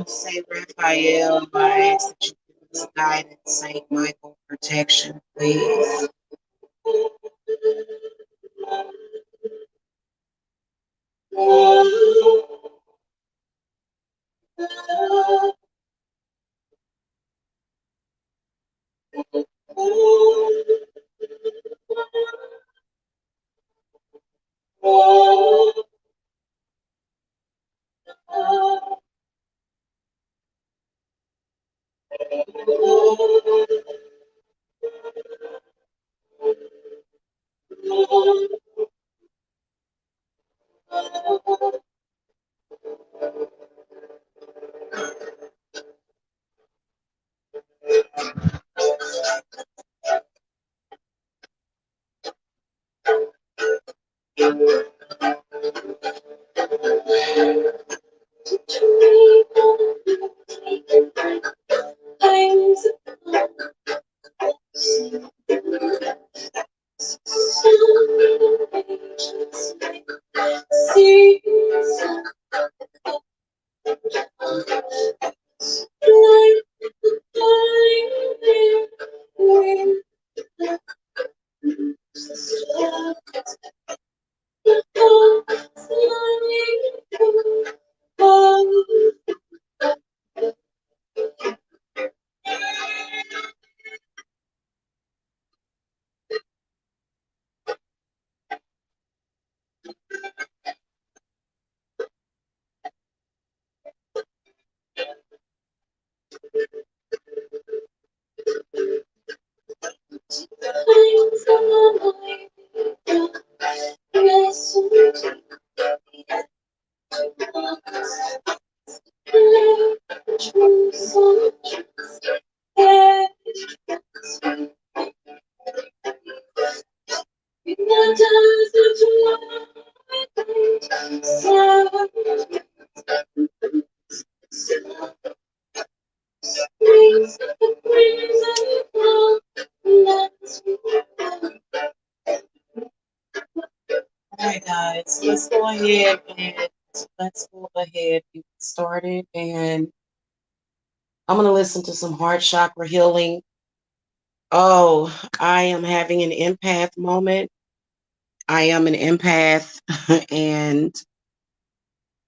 Saint Raphael, my executioner's guidance, Saint Michael protection, please. Alright guys, let's go ahead and get started, and I'm gonna listen to some heart chakra healing. Oh, I am having an empath moment. I am an empath and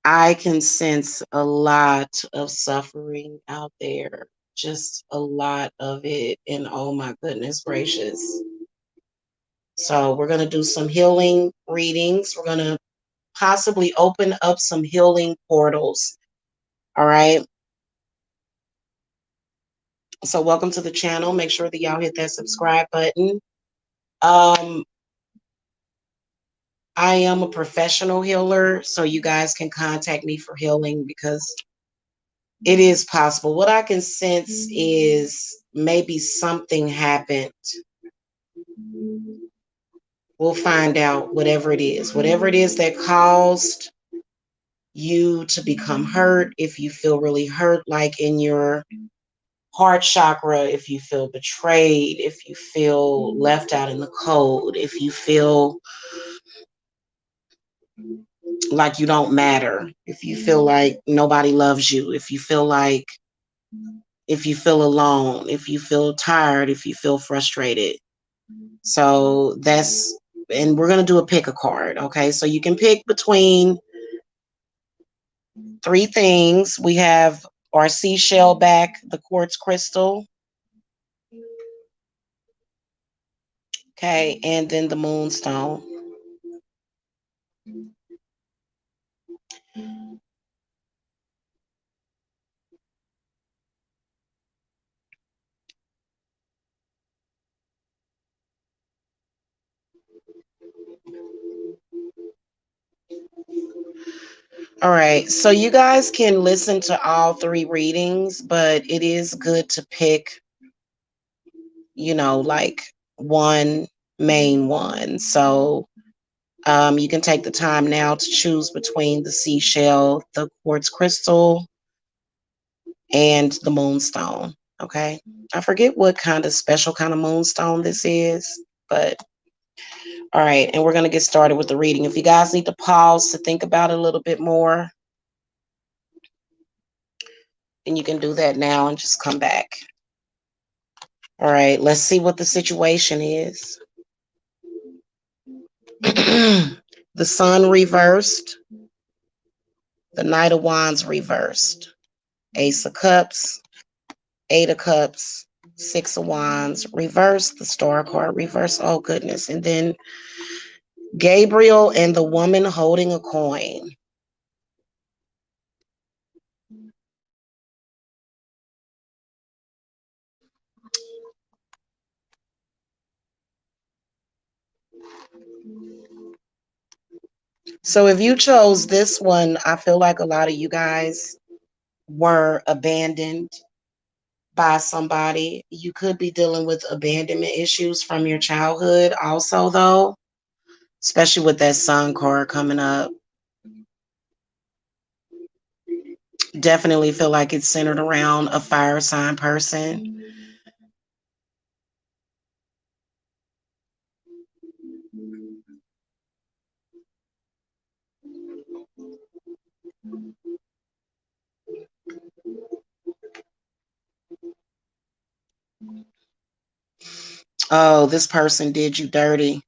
I can sense a lot of suffering out there, just a lot of it. And oh my goodness gracious. So we're going to do some healing readings. We're going to possibly open up some healing portals. All right. So welcome to the channel. Make sure that y'all hit that subscribe button. Um, I am a professional healer, so you guys can contact me for healing because it is possible. What I can sense is maybe something happened. We'll find out whatever it is. Whatever it is that caused you to become hurt, if you feel really hurt, like in your heart chakra, if you feel betrayed, if you feel left out in the cold, if you feel like you don't matter, if you feel like nobody loves you, if you feel alone, if you feel tired, if you feel frustrated. So that's, and we're going to do a pick a card. Okay. So you can pick between three things. We have our seashell back, the quartz crystal. Okay. And then the moonstone. All right. So you guys can listen to all three readings, but it is good to pick, like one main one. So you can take the time now to choose between the seashell, the quartz crystal, and the moonstone. Okay. I forget what kind of special kind of moonstone this is, but all right. And we're going to get started with the reading. If you guys need to pause to think about it a little bit more, then you can do that now and just come back. All right. Let's see what the situation is. The Sun reversed, the Knight of Wands reversed, Ace of Cups, Eight of Cups, Six of Wands reversed, the Star card reversed. Oh, goodness. And then Gabriel and the woman holding a coin. So if you chose this one, I feel like a lot of you guys were abandoned by somebody. You could be dealing with abandonment issues from your childhood also, though, especially with that Sun card coming up. Definitely feel like it's centered around a fire sign person. Oh, this person did you dirty.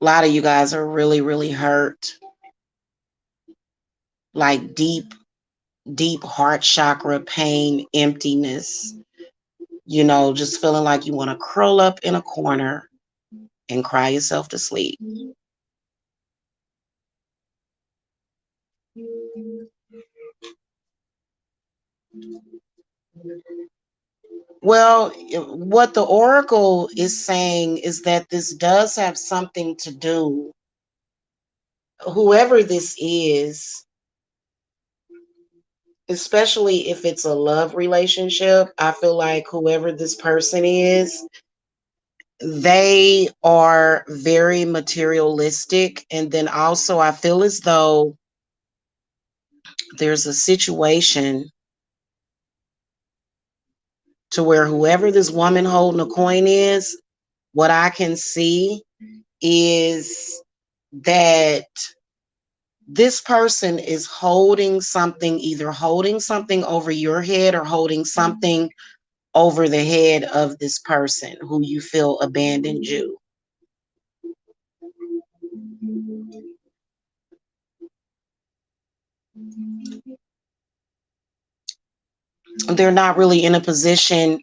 A lot of you guys are really, really hurt. Like deep, deep heart chakra pain, emptiness. Just feeling like you want to curl up in a corner and cry yourself to sleep. Well, what the oracle is saying is that this does have something to do, whoever this is, especially if it's a love relationship. I feel like whoever this person is, they are very materialistic. And then also, I feel as though there's a situation to where whoever this woman holding a coin is, what I can see is that this person is holding something, either holding something over your head or holding something over the head of this person who you feel abandoned you. They're not really in a position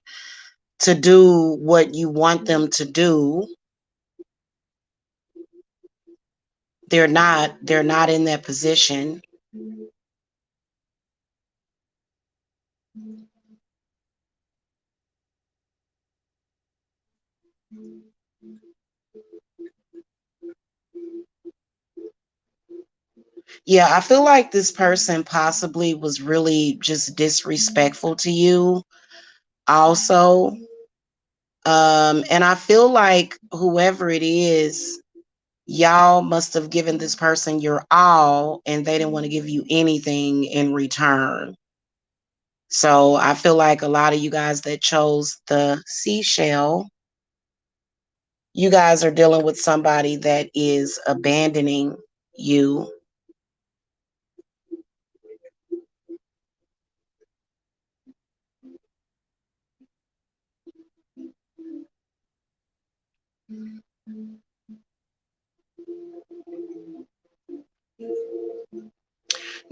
to do what you want them to do, they're not in that position. Yeah, I feel like this person possibly was really just disrespectful to you also. And I feel like whoever it is, y'all must have given this person your all and they didn't want to give you anything in return. So I feel like a lot of you guys that chose the seashell, you guys are dealing with somebody that is abandoning you.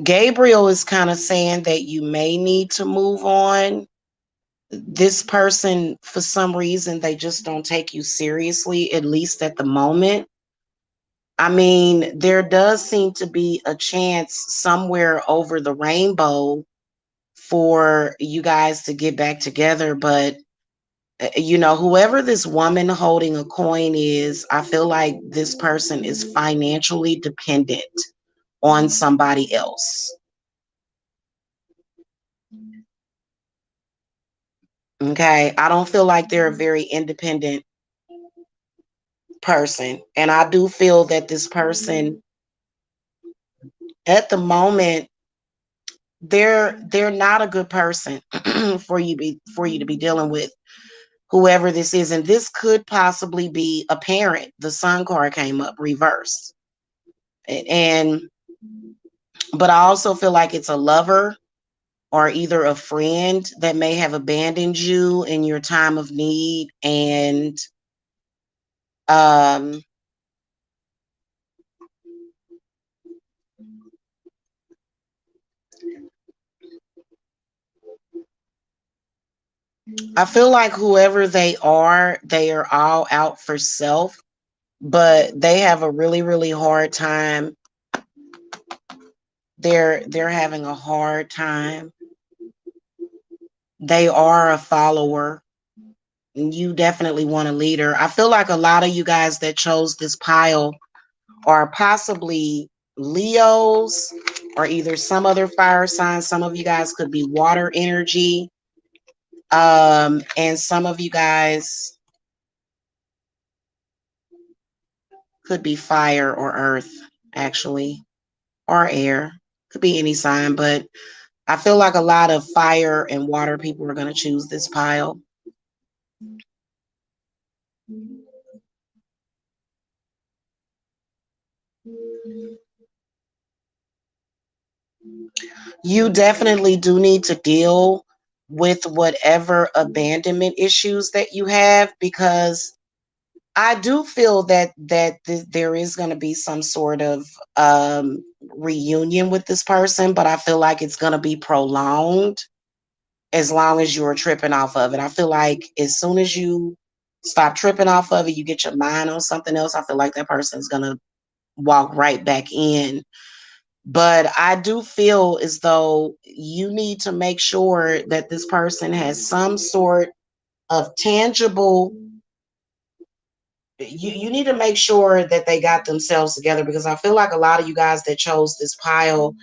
Gabriel is kind of saying that you may need to move on. This person, for some reason, they just don't take you seriously, at least at the moment. I mean, there does seem to be a chance somewhere over the rainbow for you guys to get back together. But, whoever this woman holding a coin is, I feel like this person is financially dependent on somebody else. Okay. I don't feel like they're a very independent person. And I do feel that this person at the moment, they're not a good person for you to be dealing with, whoever this is. And this could possibly be a parent. The sun card came up reversed. And but I also feel like it's a lover or either a friend that may have abandoned you in your time of need. And um I feel like whoever they are all out for self, but they have a really, really hard time. They're having a hard time. They are a follower. And you definitely want a leader. I feel like a lot of you guys that chose this pile are possibly Leos or either some other fire sign. Some of you guys could be water energy. And some of you guys could be fire or earth, actually, or air. Could be any sign, but I feel like a lot of fire and water people are going to choose this pile. You definitely do need to deal with whatever abandonment issues that you have, because I do feel that there is going to be some sort of reunion with this person, but I feel like it's going to be prolonged as long as you're tripping off of it. I feel like as soon as you stop tripping off of it, you get your mind on something else, I feel like that person's going to walk right back in. But I do feel as though you need to make sure that this person has some sort of tangible, you need to make sure that they got themselves together, because I feel like a lot of you guys that chose this pile,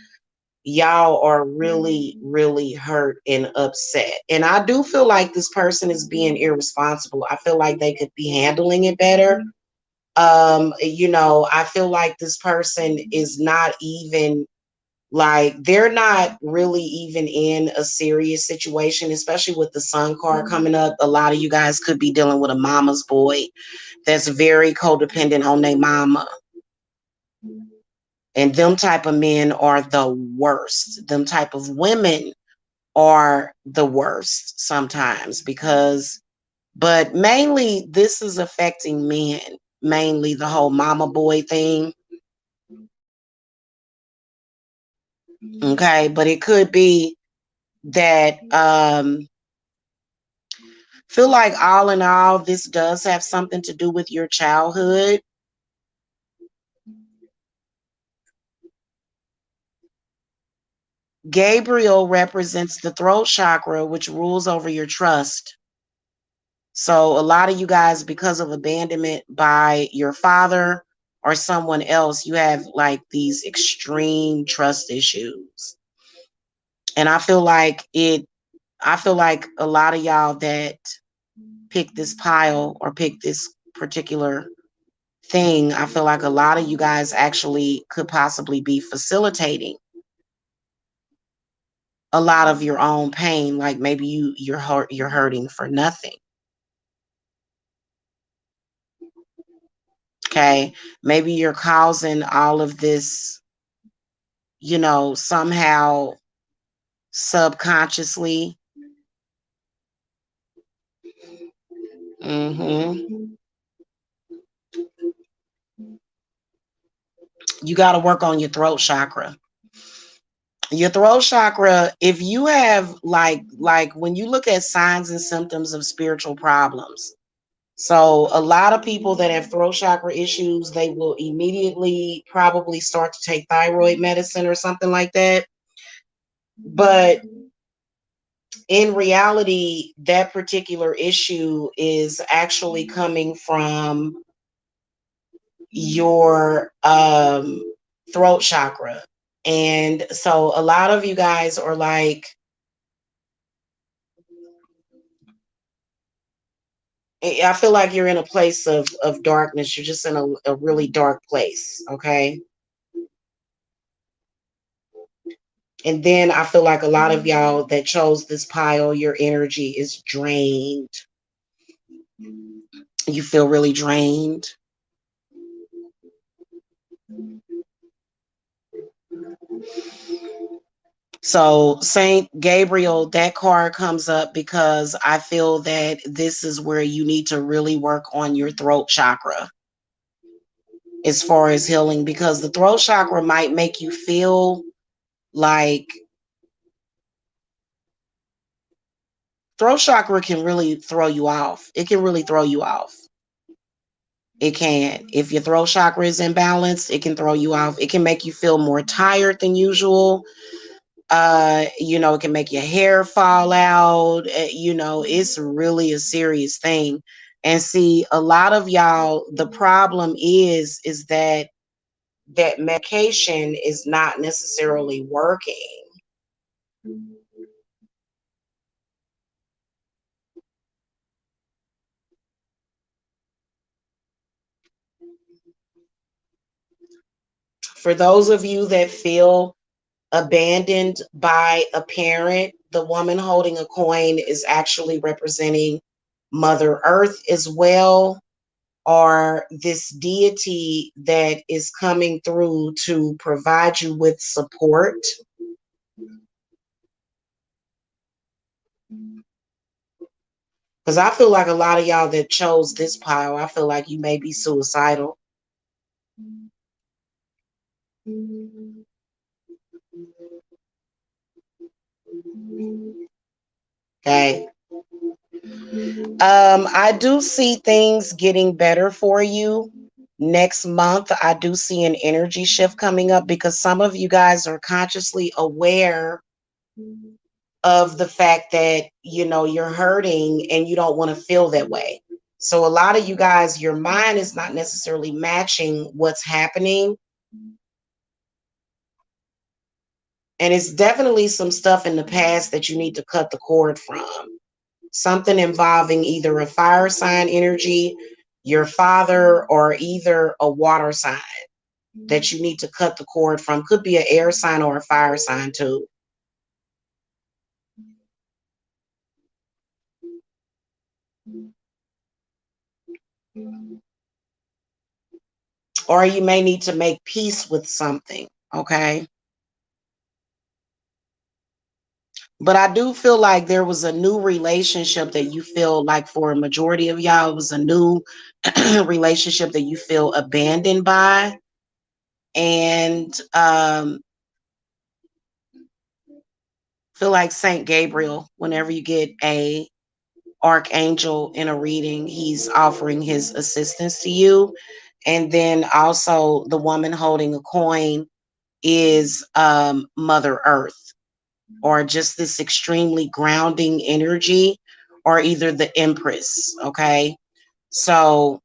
y'all are really, really hurt and upset. And I do feel like this person is being irresponsible. I feel like they could be handling it better. I feel like this person is not even, like, they're not really even in a serious situation, especially with the sun card coming up. A lot of you guys could be dealing with a mama's boy that's very codependent on their mama. And them type of men are the worst. Them type of women are the worst sometimes, but mainly this is affecting men, mainly the whole mama boy thing. Okay. But it could be that, Feel like all in all, this does have something to do with your childhood. Gabriel represents the throat chakra, which rules over your trust. So a lot of you guys, because of abandonment by your father or someone else, you have like these extreme trust issues. And I feel like a lot of y'all that pick this pile or pick this particular thing, I feel like a lot of you guys actually could possibly be facilitating a lot of your own pain. Like maybe you're hurting for nothing. Okay. Maybe you're causing all of this, somehow subconsciously. hmm You got to work on your throat chakra. Your throat chakra, if you have like when you look at signs and symptoms of spiritual problems. So a lot of people that have throat chakra issues, they will immediately probably start to take thyroid medicine or something like that. But in reality, that particular issue is actually coming from your throat chakra. And so a lot of you guys are like, I feel like you're in a place of darkness. You're just in a really dark place. Okay. And then I feel like a lot of y'all that chose this pile, your energy is drained. You feel really drained. So, Saint Gabriel, that card comes up because I feel that this is where you need to really work on your throat chakra as far as healing, because the throat chakra might make you feel like throat chakra can really throw you off. It can really throw you off. It can. If your throat chakra is imbalanced, it can throw you off. It can make you feel more tired than usual. It can make your hair fall out. It's really a serious thing. And see, a lot of y'all, the problem is that medication is not necessarily working. For those of you that feel abandoned by a parent, the woman holding a coin is actually representing Mother Earth as well, or this deity that is coming through to provide you with support. Because I feel like a lot of y'all that chose this pile, I feel like you may be suicidal. Okay. I do see things getting better for you next month. I do see an energy shift coming up because some of you guys are consciously aware of the fact that you're hurting and you don't want to feel that way. So a lot of you guys, your mind is not necessarily matching what's happening, and it's definitely some stuff in the past that you need to cut the cord from. Something involving either a fire sign energy, your father, or either a water sign that you need to cut the cord from. Could be an air sign or a fire sign too. Or you may need to make peace with something. Okay. But I do feel like there was a new relationship that you feel like for a majority of y'all, it was a new relationship that you feel abandoned by. And feel like Saint Gabriel, whenever you get a archangel in a reading. He's offering his assistance to you. And then also the woman holding a coin is Mother Earth, or just this extremely grounding energy, or either the Empress. Okay. So,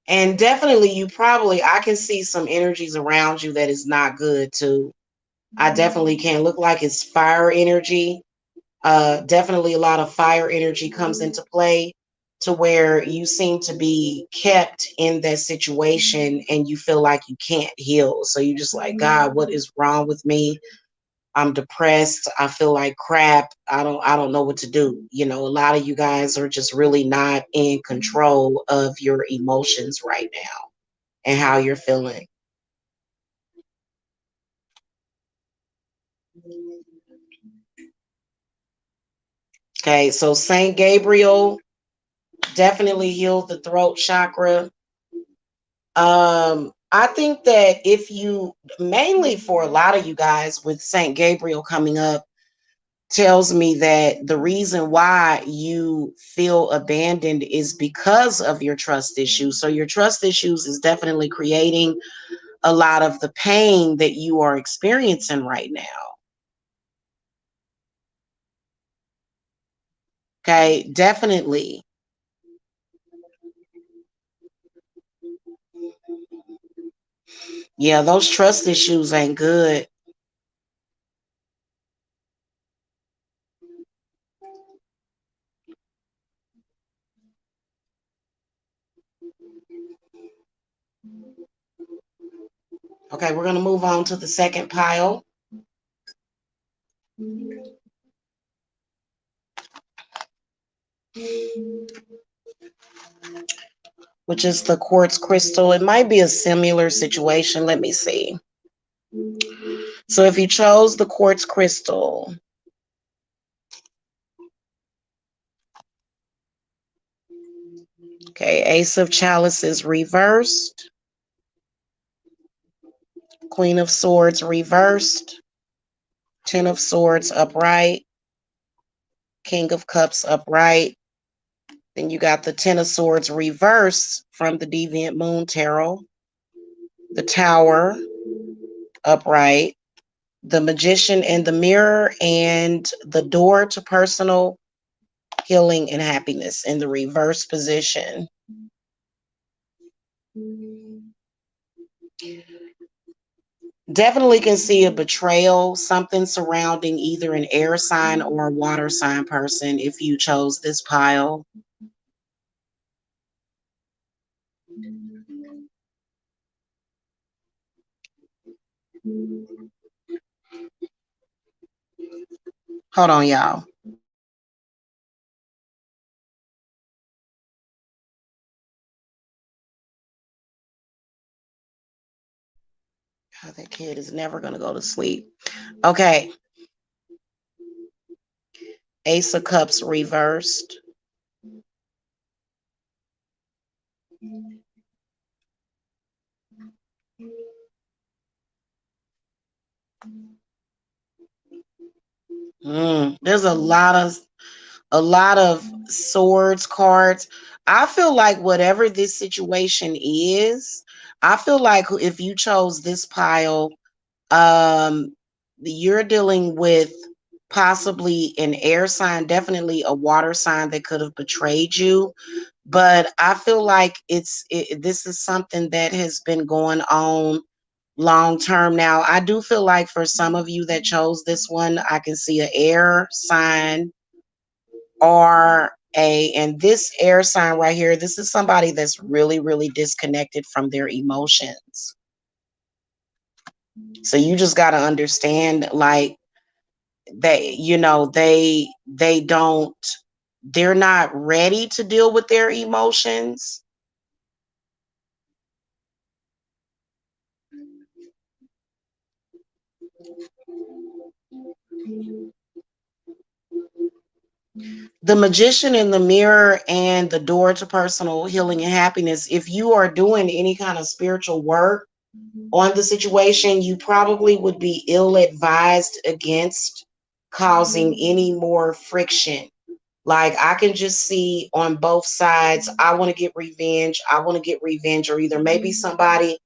and definitely you probably, I can see some energies around you that is not good too. I definitely can look like it's fire energy. Definitely a lot of fire energy comes into play, to where you seem to be kept in that situation and you feel like you can't heal. So you just like, God, what is wrong with me? I'm depressed. I feel like crap. I don't know what to do. You know, a lot of you guys are just really not in control of your emotions right now and how you're feeling. Okay, so Saint Gabriel definitely healed the throat chakra. I think that if you, mainly for a lot of you guys with Saint Gabriel coming up, tells me that the reason why you feel abandoned is because of your trust issues. So your trust issues is definitely creating a lot of the pain that you are experiencing right now. Okay, definitely. Yeah, those trust issues ain't good. Okay, we're going to move on to the second pile, which is the quartz crystal. It might be a similar situation. Let me see. So if you chose the quartz crystal, okay, Ace of Chalices reversed, Queen of Swords reversed, Ten of Swords upright, King of Cups upright. Then you got the Ten of Swords reversed from the Deviant Moon Tarot, the Tower upright, the Magician and the Mirror, and the Door to Personal Healing and Happiness in the reverse position. Definitely can see a betrayal, something surrounding either an air sign or a water sign person if you chose this pile. Hold on, y'all. Oh, that kid is never going to go to sleep. Okay. Ace of Cups reversed. There's a lot of swords cards. I feel like whatever this situation is, I feel like if you chose this pile, um, you're dealing with possibly an air sign, definitely a water sign that could have betrayed you. But I feel like this is something that has been going on long term now. I do feel like for some of you that chose this one, I can see an air sign or and this air sign right here, this is somebody that's really, really disconnected from their emotions. So you just got to understand, like, they don't, they're not ready to deal with their emotions. The magician in the mirror and the door to personal healing and happiness. If you are doing any kind of spiritual work on the situation, you probably would be ill advised against causing any more friction. Like, I can just see on both sides, I want to get revenge, I want to get revenge, or either maybe somebody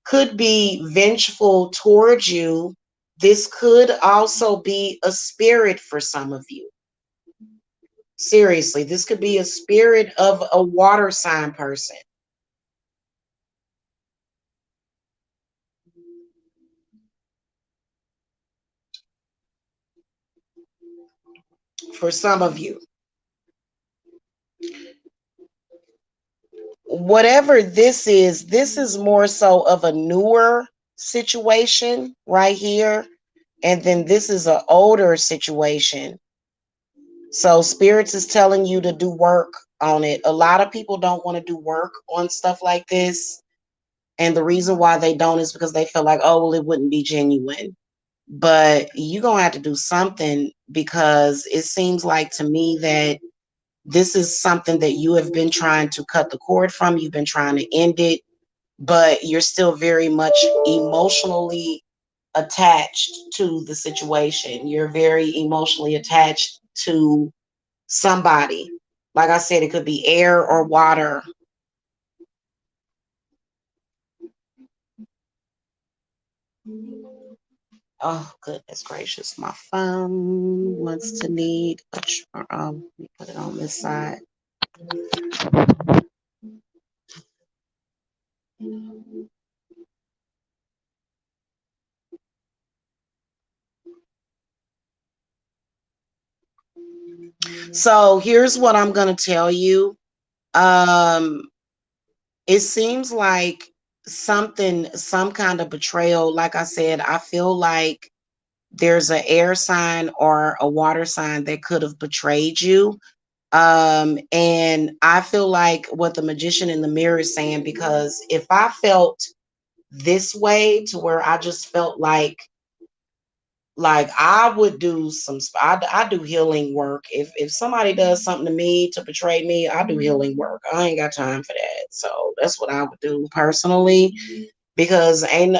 could be vengeful towards you. This could also be a spirit for some of you. Seriously, this could be a spirit of a water sign person. For some of you, whatever this is more so of a newer situation right here. And then this is an older situation. So spirits is telling you to do work on it. A lot of people don't want to do work on stuff like this. And the reason why they don't is because they feel like, oh, well, it wouldn't be genuine. But you're going to have to do something, because it seems like to me that this is something that you have been trying to cut the cord from. You've been trying to end it, but you're still very much emotionally attached to the situation. You're very emotionally attached to somebody. Like I said, it could be air or water. Oh, goodness gracious. My phone wants to need a let me put it on this side. So here's what I'm gonna tell you. Um, it seems like some kind of betrayal. Like I said, I feel like there's an air sign or a water sign that could have betrayed you. And I feel like what the magician in the mirror is saying, because if I felt this way to where I just felt like I would do I do healing work. If somebody does something to me to betray me, I do healing work. I ain't got time for that. So that's what I would do personally, because ain't,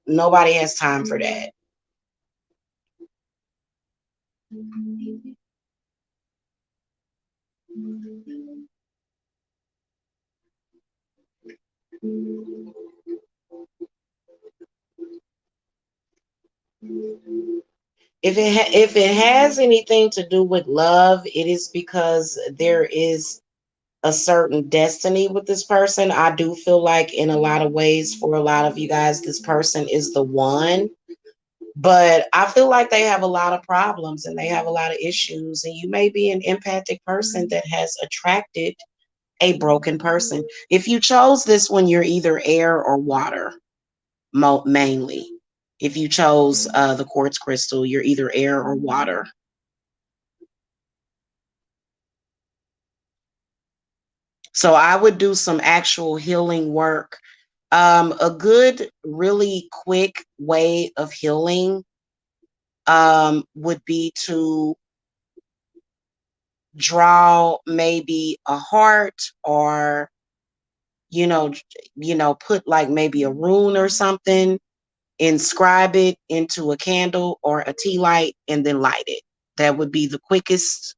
nobody has time for that. If it has anything to do with love, it is because there is a certain destiny with this person. I do feel like in a lot of ways, for a lot of you guys, this person is the one. But I feel like they have a lot of problems and they have a lot of issues. And you may be an empathic person that has attracted a broken person. If you chose this one, you're either air or water, mainly. If you chose the quartz crystal, you're either air or water. So I would do some actual healing work. A good, really quick way of healing would be to draw maybe a heart, or you know put like maybe a rune or something, inscribe it into a candle or a tea light, and then light it. That would be the quickest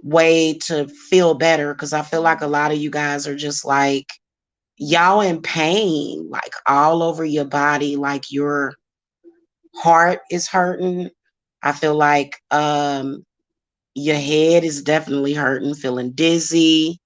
way to feel better, because I feel like a lot of you guys are just like, y'all in pain, like all over your body, like your heart is hurting. I feel like your head is definitely hurting, feeling dizzy.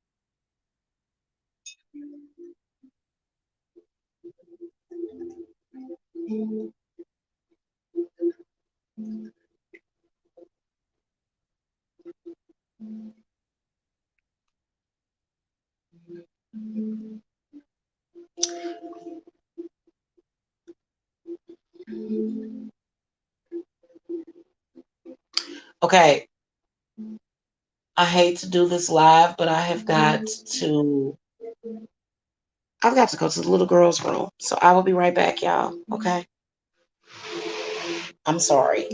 Okay, I hate to do this live, but to I've got to go to the little girl's room. So I will be right back, y'all. Okay. I'm sorry.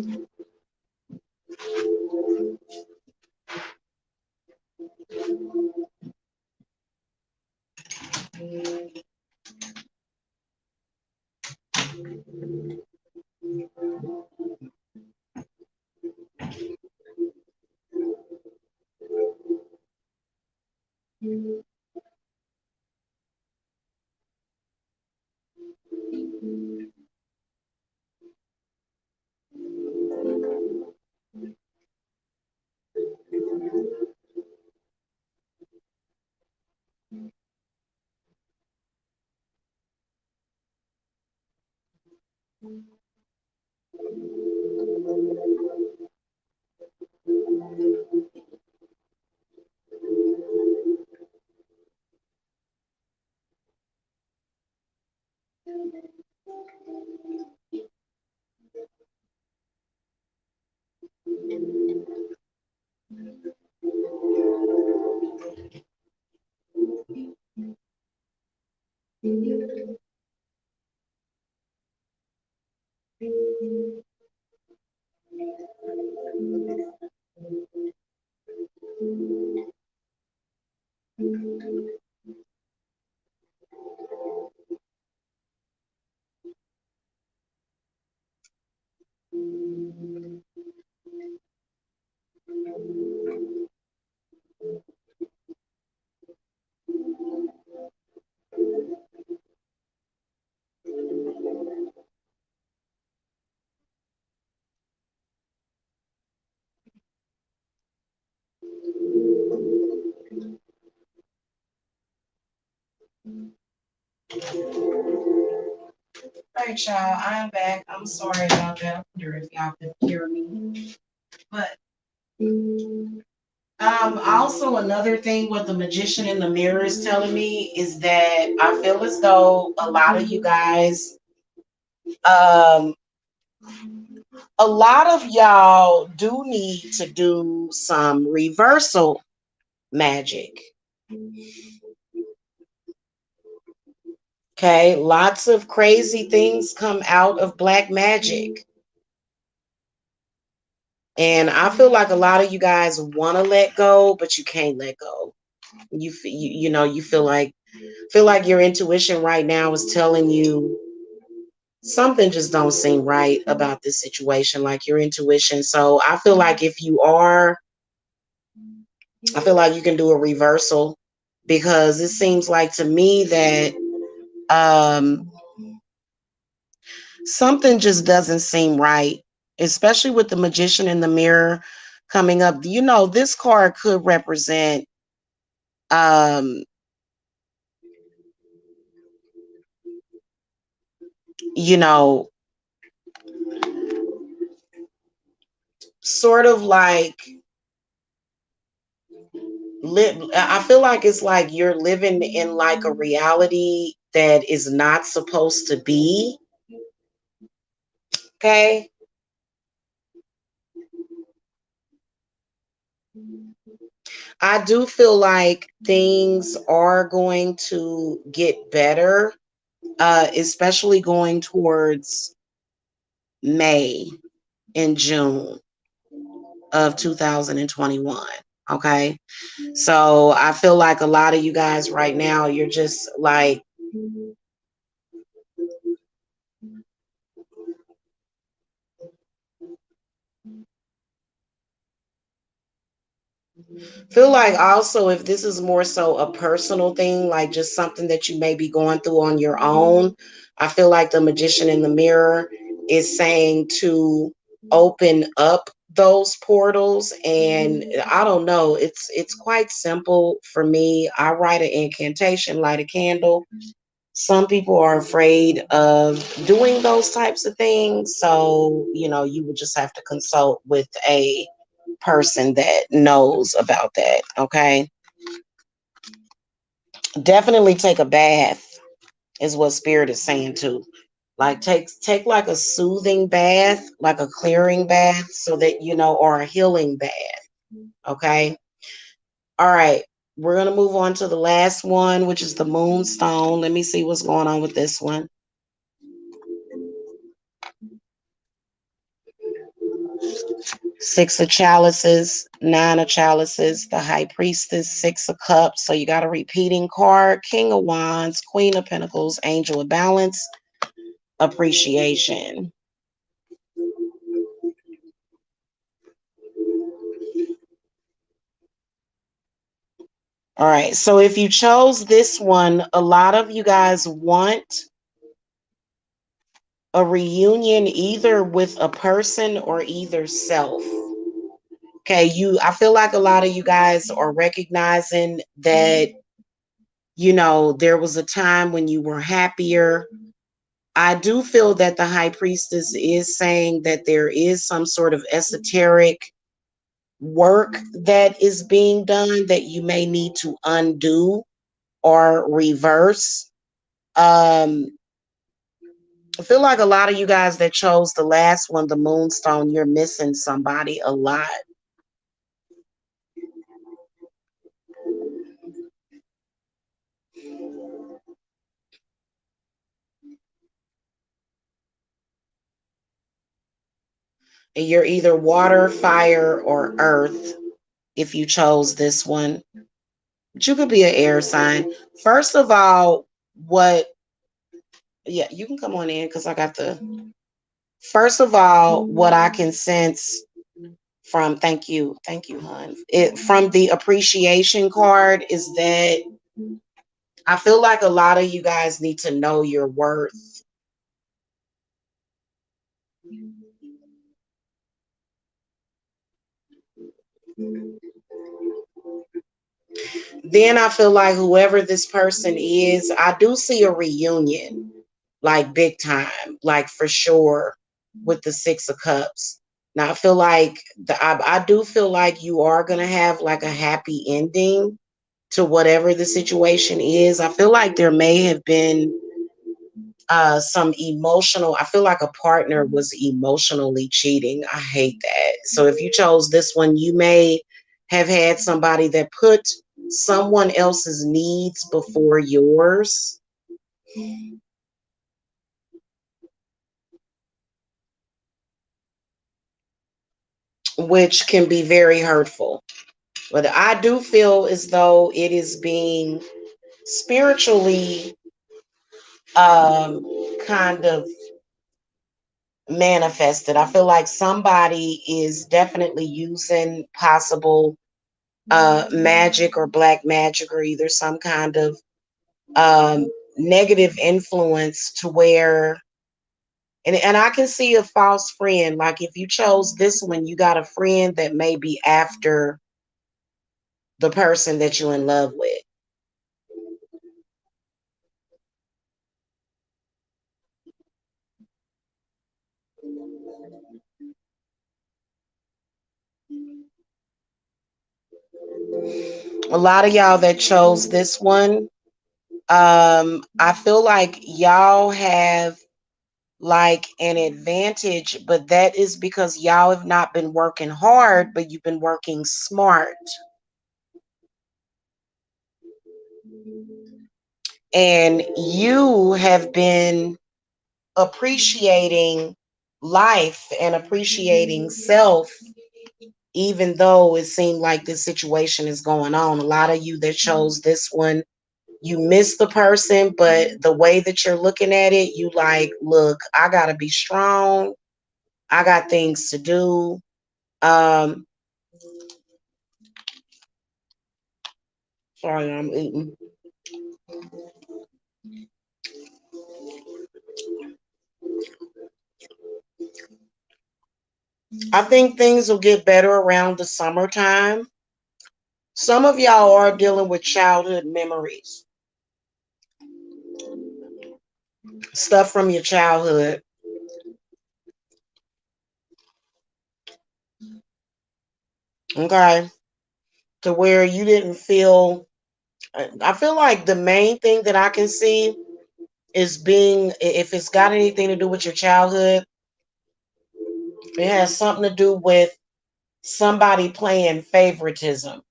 All right, y'all. I'm back. I'm sorry about that. I wonder if y'all could hear me. But also another thing what the magician in the mirror is telling me is that I feel as though a lot of you guys, um, a lot of y'all do need to do some reversal magic. Okay, lots of crazy things come out of black magic. And I feel like a lot of you guys want to let go, but you can't let go. You know, you feel like your intuition right now is telling you something just don't seem right about this situation, like your intuition. So I feel like if you are, I feel like you can do a reversal because it seems like to me that um something just doesn't seem right, especially with the magician in the mirror coming up. You know, this card could represent um you know, sort of like I feel like it's like you're living in like a reality that is not supposed to be. Okay. I do feel like things are going to get better, especially going towards May and June of 2021. Okay. So I feel like a lot of you guys right now, you're just like, feel like also if this is more so a personal thing, like just something that you may be going through on your own, I feel like the magician in the mirror is saying to open up those portals. And I don't know, it's quite simple for me. I write an incantation, light a candle. Some people are afraid of doing those types of things, so you know, you would just have to consult with a person that knows about that. Okay. Definitely take a bath is what spirit is saying too. Like take like a soothing bath, like a clearing bath, so that you know, or a healing bath. Okay. All right. We're gonna move on to the last one, which is the moonstone. Let me see what's going on with this one. Six of chalices, nine of chalices, the high priestess, six of cups. So you got a repeating card, king of wands, queen of pentacles, angel of balance, appreciation. All right. So if you chose this one, a lot of you guys want a reunion either with a person or either self. Okay, I feel like a lot of you guys are recognizing that, there was a time when you were happier. I do feel that the high priestess is saying that there is some sort of esoteric work that is being done that you may need to undo or reverse. Um, I feel like a lot of you guys that chose the last one, the moonstone, you're missing somebody a lot. And you're either water, fire, or earth if you chose this one. But you could be an air sign. First of all, yeah, you can come on in because I got first of all, what I can sense from, thank you, hon, from the appreciation card is that I feel like a lot of you guys need to know your worth. Then I feel like whoever this person is, I do see a reunion, like big time, like for sure, with the Six of Cups. Now I feel like I do feel like you are gonna have like a happy ending to whatever the situation is. I feel like there may have been some emotional, I feel like a partner was emotionally cheating. I hate that. So if you chose this one, you may have had somebody that put someone else's needs before yours, which can be very hurtful. But I do feel as though it is being spiritually um, kind of manifested. I feel like somebody is definitely using possible magic or black magic or either some kind of um, negative influence to where, and I can see a false friend. Like if you chose this one, you got a friend that may be after the person that you're in love with. A lot of y'all that chose this one, I feel like y'all have like an advantage, but that is because y'all have not been working hard, but you've been working smart. And you have been appreciating life and appreciating self, even though it seemed like this situation is going on. A lot of you that chose this one, you miss the person, but the way that you're looking at it, you like, look, I gotta be strong. I got things to do. Um, sorry, I'm eating. I think things will get better around the summertime. Some of y'all are dealing with childhood memories, stuff from your childhood. Okay. To where you didn't feel, I feel like the main thing that I can see is being, if it's got anything to do with your childhood, it has something to do with somebody playing favoritism.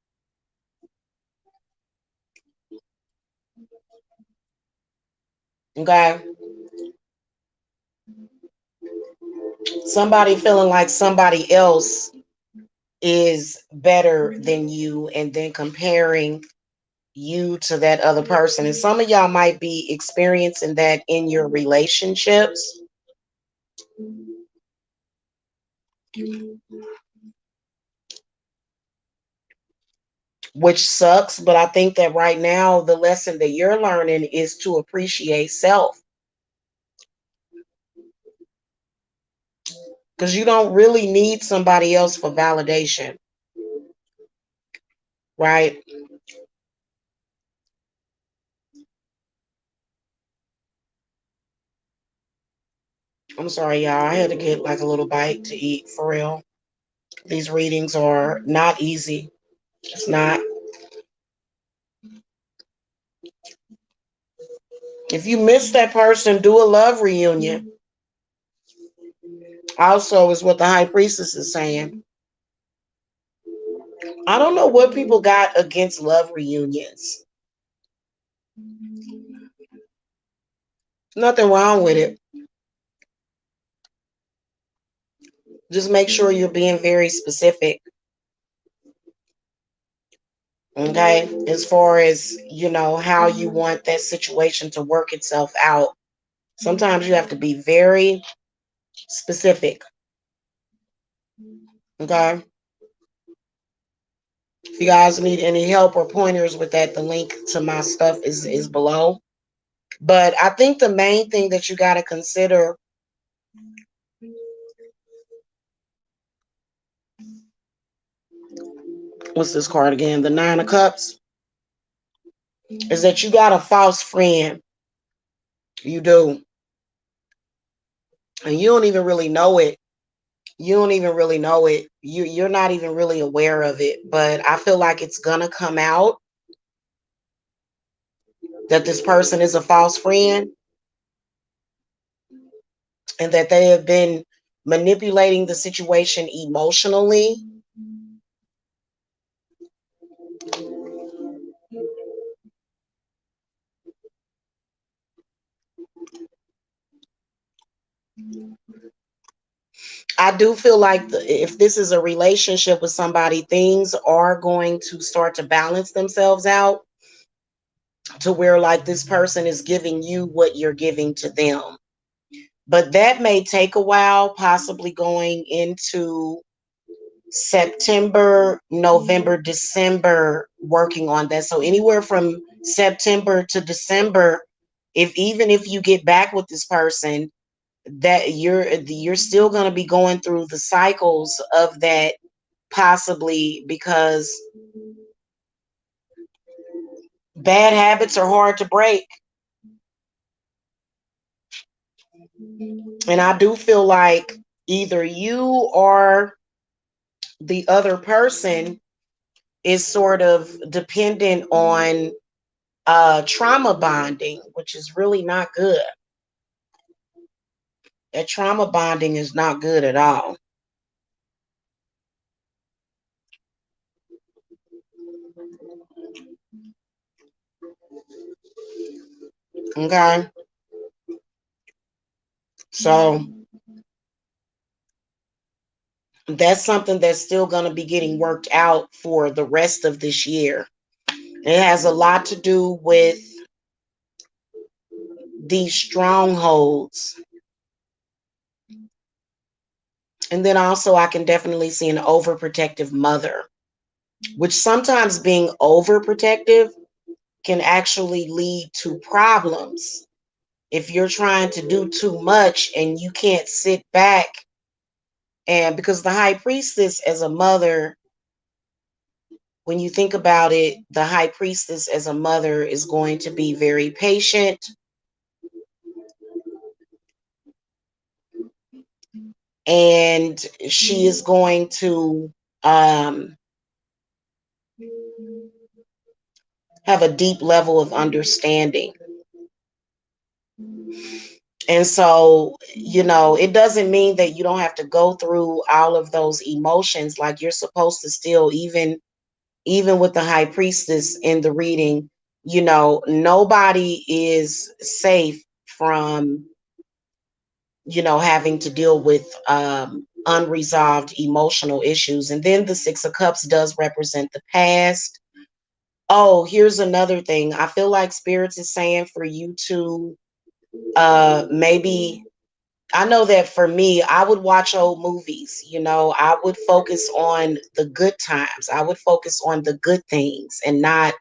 Okay. Somebody feeling like somebody else is better than you and then comparing you to that other person. And some of y'all might be experiencing that in your relationships, which sucks. But I think that right now, the lesson that you're learning is to appreciate self, because you don't really need somebody else for validation, right? I'm sorry, y'all. I had to get like a little bite to eat for real. These readings are not easy. It's not. If you miss that person, do a love reunion. Also, is what the high priestess is saying. I don't know what people got against love reunions. Nothing wrong with it. Just make sure you're being very specific. Okay. As far as, how you want that situation to work itself out. Sometimes you have to be very specific. Okay. If you guys need any help or pointers with that, the link to my stuff is below. But I think the main thing that you got to consider, what's this card again? The Nine of Cups, is that you got a false friend. You do. And you don't even really know it. You don't even really know it. You're not even really aware of it. But I feel like it's gonna come out that this person is a false friend and that they have been manipulating the situation emotionally. I do feel like if this is a relationship with somebody, things are going to start to balance themselves out to where like this person is giving you what you're giving to them. But that may take a while, possibly going into September, November, December, working on that. So anywhere from September to December, if you get back with this person, that you're still going to be going through the cycles of that, possibly because bad habits are hard to break. And I do feel like either you or the other person is sort of dependent on trauma bonding, which is really not good. That trauma bonding is not good at all. Okay. So that's something that's still going to be getting worked out for the rest of this year. It has a lot to do with these strongholds. And then also, I can definitely see an overprotective mother, which sometimes being overprotective can actually lead to problems. If you're trying to do too much and you can't sit back, and because the high priestess as a mother, when you think about it, the high priestess as a mother is going to be very patient, and she is going to um, have a deep level of understanding. And so, it doesn't mean that you don't have to go through all of those emotions. Like, you're supposed to still, even with the high priestess in the reading, nobody is safe from having to deal with unresolved emotional issues. And then the Six of Cups does represent the past. Oh, here's another thing. I feel like Spirits is saying for you to maybe, I know that for me, I would watch old movies. I would focus on the good times. I would focus on the good things and not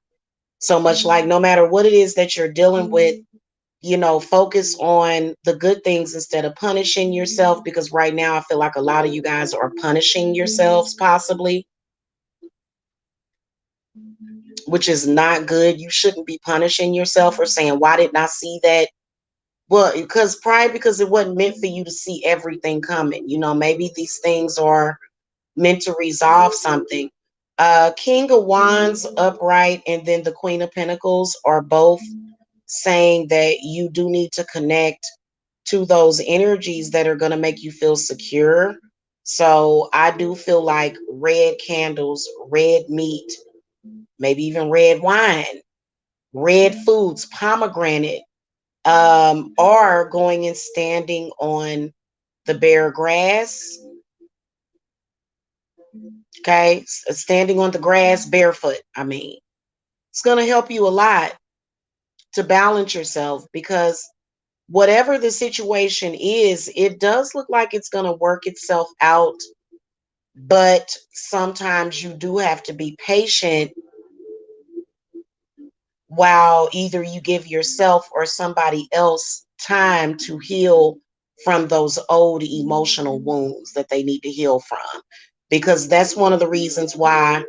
so much like no matter what it is that you're dealing with, focus on the good things instead of punishing yourself. Because right now, I feel like a lot of you guys are punishing yourselves, possibly, which is not good. You shouldn't be punishing yourself or saying, why didn't I see that? Well, because it wasn't meant for you to see everything coming. Maybe these things are meant to resolve something. King of Wands upright and then the Queen of Pentacles are both saying that you do need to connect to those energies that are going to make you feel secure. So I do feel like red candles, red meat, maybe even red wine, red foods, pomegranate, are going and standing on the bare grass. Okay, standing on the grass barefoot. I mean, it's going to help you a lot to balance yourself because whatever the situation is, it does look like it's going to work itself out. But sometimes you do have to be patient while either you give yourself or somebody else time to heal from those old emotional wounds that they need to heal from. Because that's one of the reasons why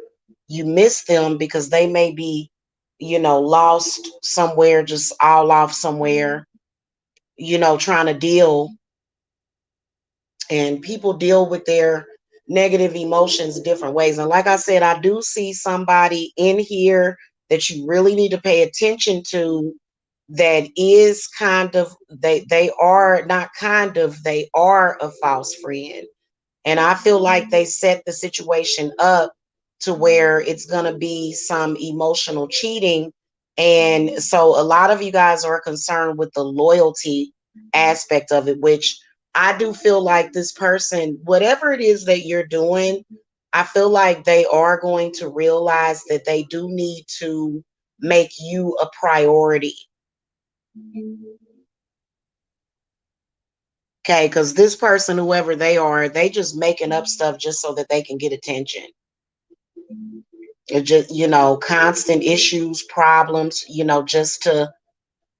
you miss them, because they may be, lost somewhere, just all off somewhere, trying to deal. And people deal with their negative emotions different ways. And like I said, I do see somebody in here that you really need to pay attention to that is kind of, they are not kind of, they are a false friend. And I feel like they set the situation up to where it's going to be some emotional cheating. And so a lot of you guys are concerned with the loyalty aspect of it, which I do feel like this person, whatever it is that you're doing, I feel like they are going to realize that they do need to make you a priority. Okay, because this person, whoever they are, they just making up stuff just so that they can get attention. It just, constant issues, problems, just to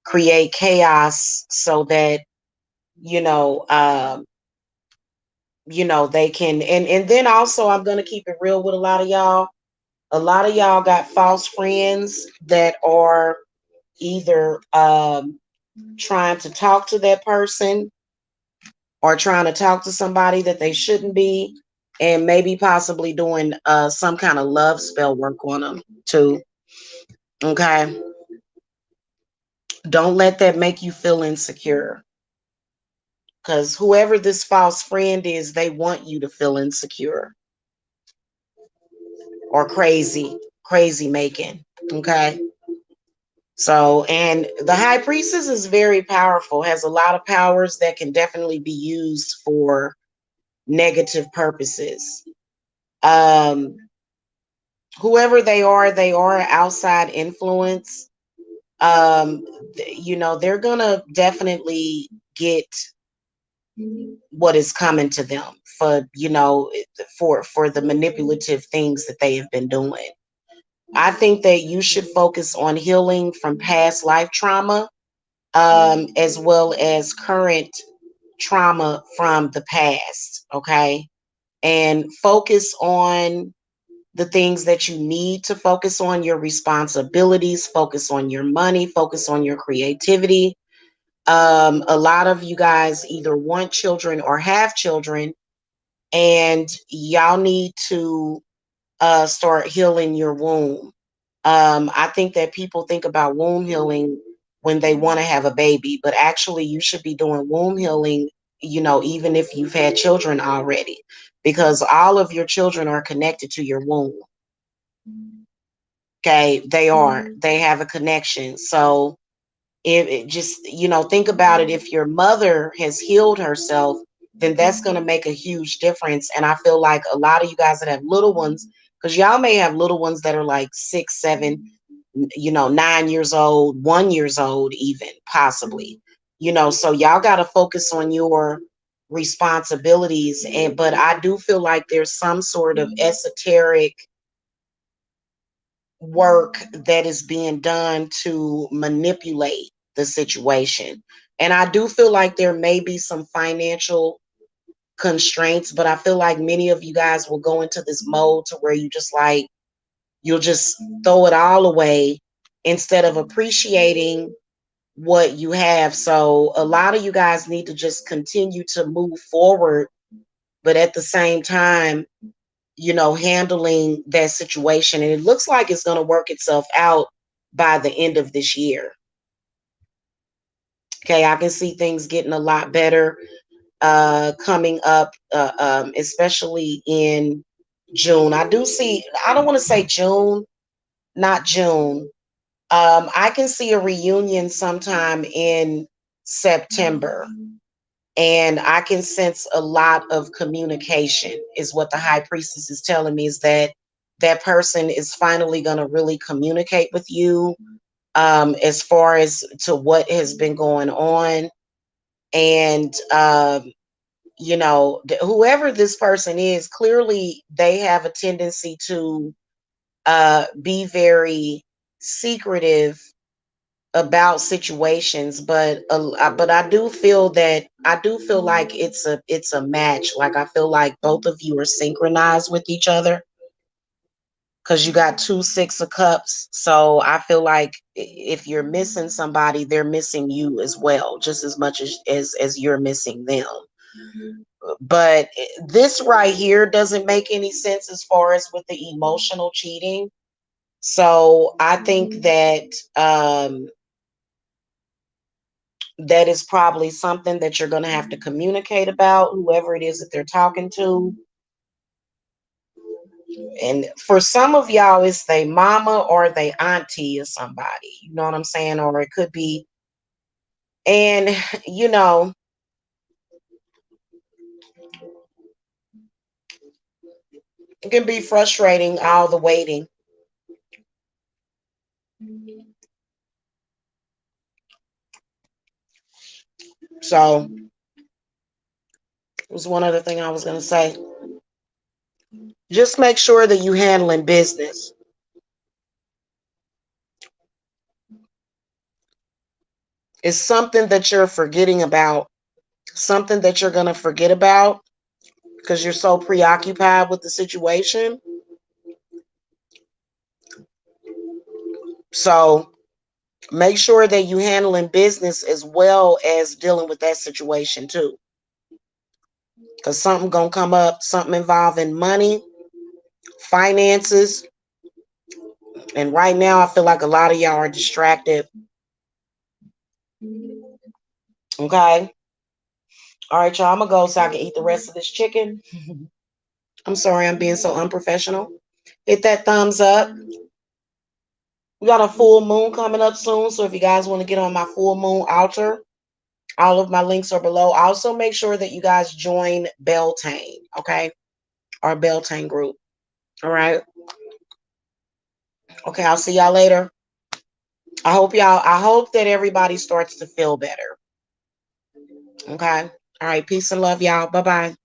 create chaos so that, you know, um, they can, and then also I'm gonna keep it real with a lot of y'all. A lot of y'all got false friends that are either trying to talk to that person or trying to talk to somebody that they shouldn't be, and maybe possibly doing some kind of love spell work on them too. Okay, don't let that make you feel insecure, because whoever this false friend is, they want you to feel insecure or crazy making. Okay, so, and the high priestess is very powerful, has a lot of powers that can definitely be used for negative purposes. um Whoever they are outside influence. um they're gonna definitely get what is coming to them for for the manipulative things that they have been doing. I think that you should focus on healing from past life trauma, as well as current trauma from the past. Okay, and focus on the things that you need to focus on, your responsibilities, focus on your money, focus on your creativity. A lot of you guys either want children or have children, and y'all need to start healing your womb. I think that people think about womb healing when they want to have a baby, but actually, you should be doing womb healing, even if you've had children already, because all of your children are connected to your womb. Okay, they are. They have a connection. So If it just, think about it. If your mother has healed herself, then that's going to make a huge difference. And I feel like a lot of you guys that have little ones, because y'all may have little ones that are like 6, 7, 9 years old, 1 years old, even possibly, so y'all got to focus on your responsibilities. But I do feel like there's some sort of esoteric work that is being done to manipulate the situation. And I do feel like there may be some financial constraints, but I feel like many of you guys will go into this mode to where you'll just throw it all away instead of appreciating what you have. So a lot of you guys need to just continue to move forward, but at the same time, handling that situation. And it looks like it's going to work itself out by the end of this year. Okay, I can see things getting a lot better coming up, especially in June. I don't want to say June, not June. I can see a reunion sometime in September. And I can sense a lot of communication, is what the high priestess is telling me, is that that person is finally going to really communicate with you, as far as to what has been going on. And, whoever this person is, clearly they have a tendency to be very secretive about situations, but I do feel like it's a match. Like, I feel like both of you are synchronized with each other, because you got 2 6 of cups. So I feel like if you're missing somebody, they're missing you as well, just as much as you're missing them. But this right here doesn't make any sense as far as with the emotional cheating. So I think that that is probably something that you're going to have to communicate about, whoever it is that they're talking to. And for some of y'all, it's they mama or they auntie or somebody, you know what I'm saying? Or it could be, and you know, it can be frustrating, all the waiting. So it was one other thing I was going to say. Just make sure that you handling business. It's something that you're forgetting about, something that you're going to forget about because you're so preoccupied with the situation. So make sure that you handling business as well as dealing with that situation too. Because something gonna come up, something involving money, finances. And right now I feel like a lot of y'all are distracted. Okay. All right, y'all. I'm gonna go so I can eat the rest of this chicken. I'm sorry I'm being so unprofessional. Hit that thumbs up. We got a full moon coming up soon. So if you guys want to get on my full moon altar, all of my links are below. Also, make sure that you guys join Beltane, okay? Our Beltane group. All right. Okay, I'll see y'all later. I hope that everybody starts to feel better. Okay. All right. Peace and love, y'all. Bye bye.